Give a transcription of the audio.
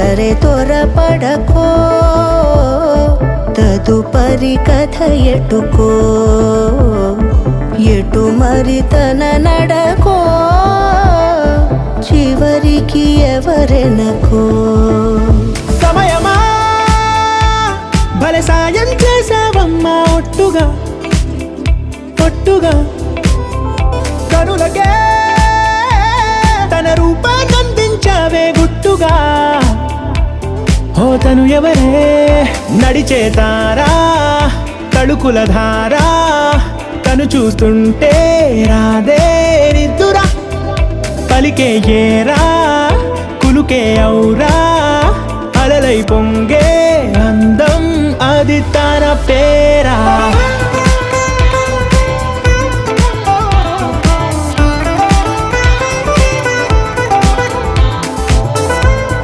అరే త్వరపడకో తదుపరి కథ ఎటుకో ఎటు మరి తన నడకో చివరికి ఎవరెనకో సమయమా భలే సాయం చేసావమ్మా ఒట్టుగా ఒట్టుగా కనులకే తన రూపాన్నందించావే గుట్టుగా ఓ తను ఎవరే నడిచే తారా తళుకుల ధారా తను చూస్తుంటే రాదే నిద్దురా పలికే ఏరా కులుకే ఔరా అలలై పొంగే అందం అది తన పేరా